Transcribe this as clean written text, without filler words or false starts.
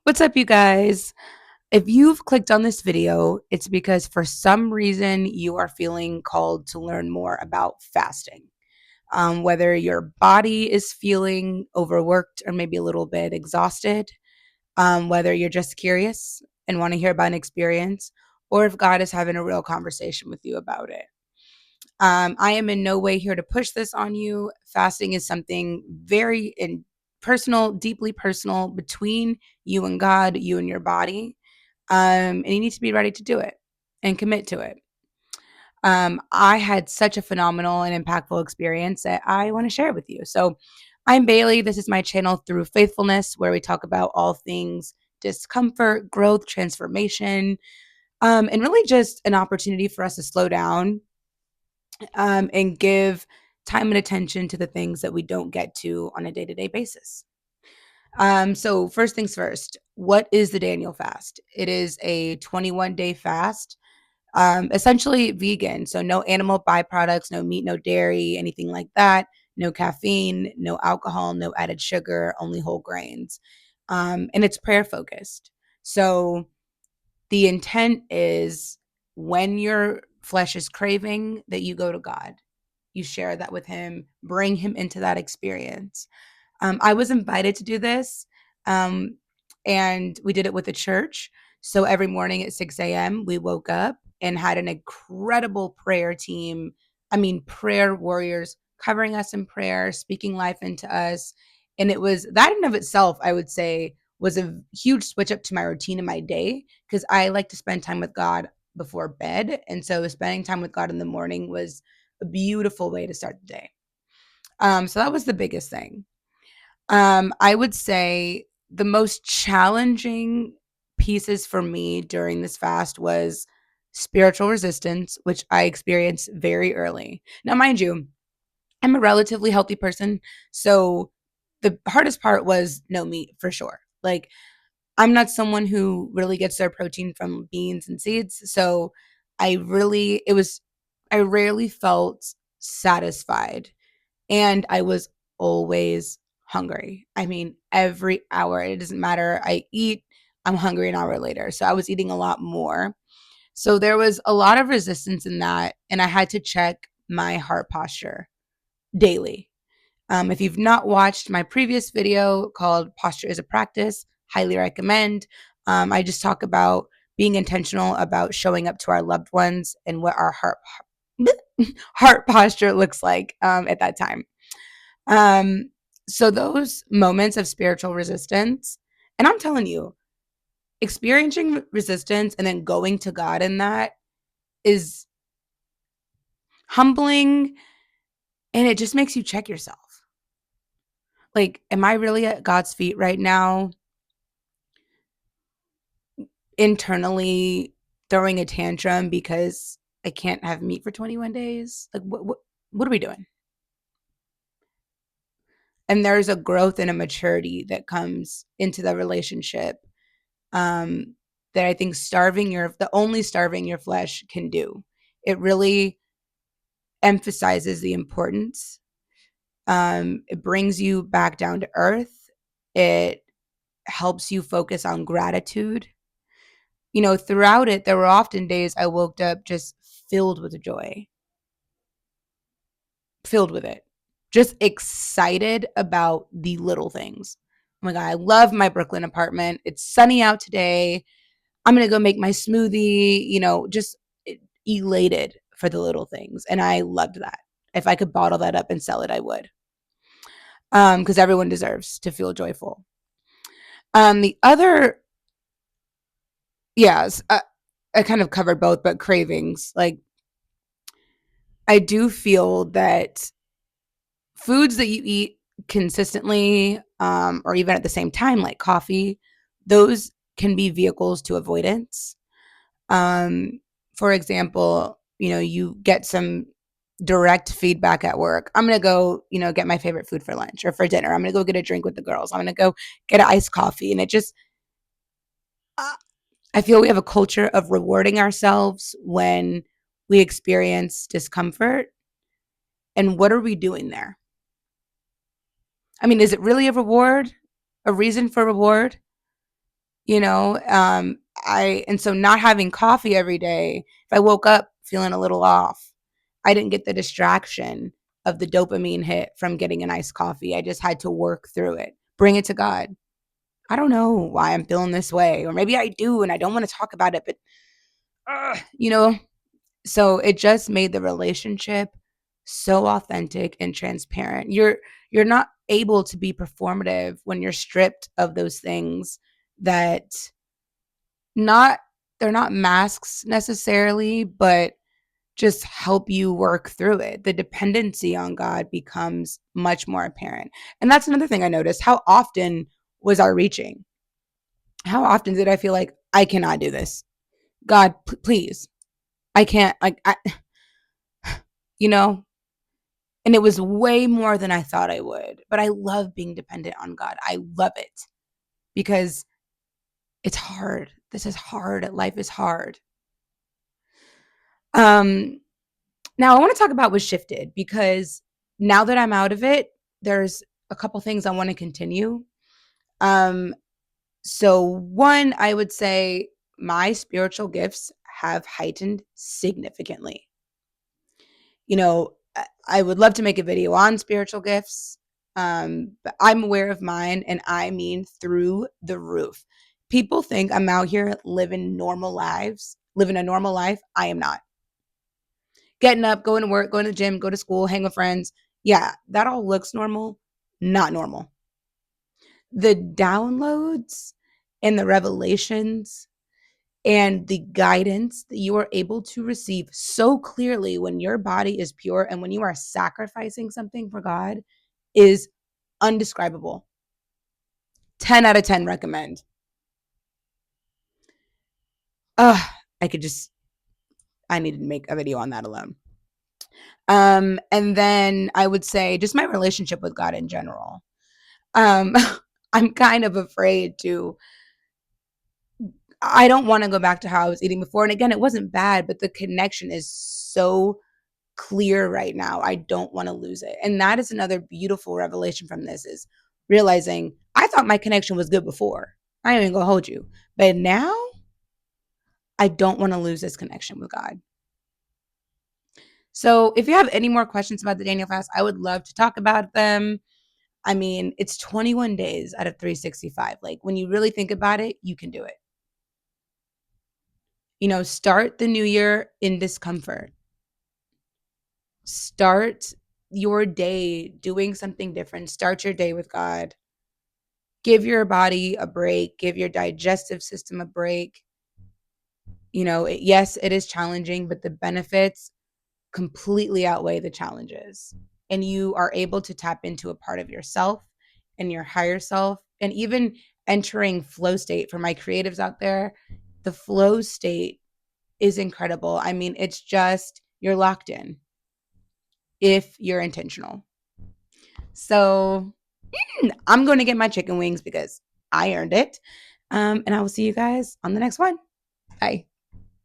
What's up, you guys? If you've clicked on this video, it's because for some reason you are feeling called to learn more about fasting. Whether your body is feeling overworked or maybe a little bit exhausted, whether you're just curious and want to hear about an experience, or if God is having a real conversation with you about it. I am in no way here to push this on you. Fasting is something very personal, deeply personal between you and God, you and your body. And you need to be ready to do it and commit to it. I had such a phenomenal and impactful experience that I want to share it with you. So, I'm Bailey. This is my channel Through Faithfulness, where we talk about all things discomfort, growth, transformation, and really just an opportunity for us to slow down and give time and attention to the things that we don't get to on a day to day basis. So, first things first, what is the Daniel fast? It is a 21-day fast, essentially vegan. So, no animal byproducts, no meat, no dairy, anything like that, no caffeine, no alcohol, no added sugar, only whole grains. And it's prayer focused. So, the intent is when your flesh is craving, that you go to God. You share that with Him, bring Him into that experience. I was invited to do this, and we did it with the church. So every morning at 6 a.m., we woke up and had an incredible prayer team. I mean, prayer warriors covering us in prayer, speaking life into us. And it was that in of itself, I would say, was a huge switch up to my routine in my day because I like to spend time with God before bed. And so spending time with God in the morning was a beautiful way to start the day. So that was the biggest thing. I would say the most challenging pieces for me during this fast was spiritual resistance, which I experienced very early. Now, mind you, I'm a relatively healthy person, so the hardest part was no meat for sure. Like, I'm not someone who really gets their protein from beans and seeds, so I rarely felt satisfied, and I was always hungry. I mean, every hour, it doesn't matter. I eat, I'm hungry an hour later. So I was eating a lot more. So there was a lot of resistance in that. And I had to check my heart posture daily. If you've not watched my previous video called Posture is a Practice, highly recommend. I just talk about being intentional about showing up to our loved ones and what our heart posture looks like at that time. Um, so those moments of spiritual resistance, and I'm telling you, experiencing resistance and then going to God in that is humbling, and it just makes you check yourself. Like, am I really at God's feet right now, internally throwing a tantrum because I can't have meat for 21 days? Like, what are we doing? And there's a growth and a maturity that comes into the relationship, um, that I think the only starving your flesh can do. It really emphasizes the importance. It brings you back down to earth. It helps you focus on gratitude. Throughout it, there were often days I woke up just filled with joy, filled with it, just excited about the little things. Oh my God, I love my Brooklyn apartment. It's sunny out today. I'm going to go make my smoothie, just elated for the little things. And I loved that. If I could bottle that up and sell it, I would. Because everyone deserves to feel joyful. The other, yes, I kind of covered both, but cravings. Like, I do feel that foods that you eat consistently, or even at the same time, like coffee, those can be vehicles to avoidance. Um, for example, you get some direct feedback at work. I'm going to go, get my favorite food for lunch or for dinner. I'm going to go get a drink with the girls. I'm going to go get an iced coffee. And uh, I feel we have a culture of rewarding ourselves when we experience discomfort. And what are we doing there? I mean, is it really a reward? A reason for reward? you know? And so not having coffee every day, if I woke up feeling a little off, I didn't get the distraction of the dopamine hit from getting a nice coffee. I just had to work through it, bring it to God. I don't know why I'm feeling this way, or maybe I do and I don't want to talk about it, but, you know, so it just made the relationship so authentic and transparent. You're not able to be performative when you're stripped of those things that not they're not masks necessarily, but just help you work through it. The dependency on God becomes much more apparent. And that's another thing I noticed. How often was I reaching? How often did I feel like I cannot do this? God, please. I can't you know, and it was way more than I thought I would. But I love being dependent on God. I love it because it's hard. This is hard. Life is hard. Um Now I want to talk about what shifted because now that I'm out of it, there's a couple things I want to continue. Um, so one, I would say my spiritual gifts have heightened significantly. I would love to make a video on spiritual gifts, but I'm aware of mine, and I mean through the roof. People think I'm out here living a normal life. I am not. Getting up, going to work, going to the gym, go to school, hang with friends. Yeah, that all looks normal, not normal. The downloads and the revelations and the guidance that you are able to receive so clearly when your body is pure and when you are sacrificing something for God is undescribable. 10 out of 10 recommend. Uh, I could just, I need to make a video on that alone. And then I would say just my relationship with God in general. Um, I'm kind of afraid to I don't wanna go back to how I was eating before, and again, it wasn't bad, but the connection is so clear right now, I don't wanna lose it, and that is another beautiful revelation from this is realizing I thought my connection was good before. I ain't even gonna hold you, but now I don't wanna lose this connection with God. So, if you have any more questions about the Daniel fast, I would love to talk about them. I mean, it's 21 days out of 365, like, when you really think about it, you can do it. Start the new year in discomfort. Start your day doing something different. Start your day with God. Give your body a break, give your digestive system a break. Yes, it is challenging, but the benefits completely outweigh the challenges. And you are able to tap into a part of yourself and your higher self, and even entering flow state for my creatives out there. The flow state is incredible. I mean, it's just you're locked in if you're intentional. So I'm going to get my chicken wings because I earned it. And I will see you guys on the next one. Bye.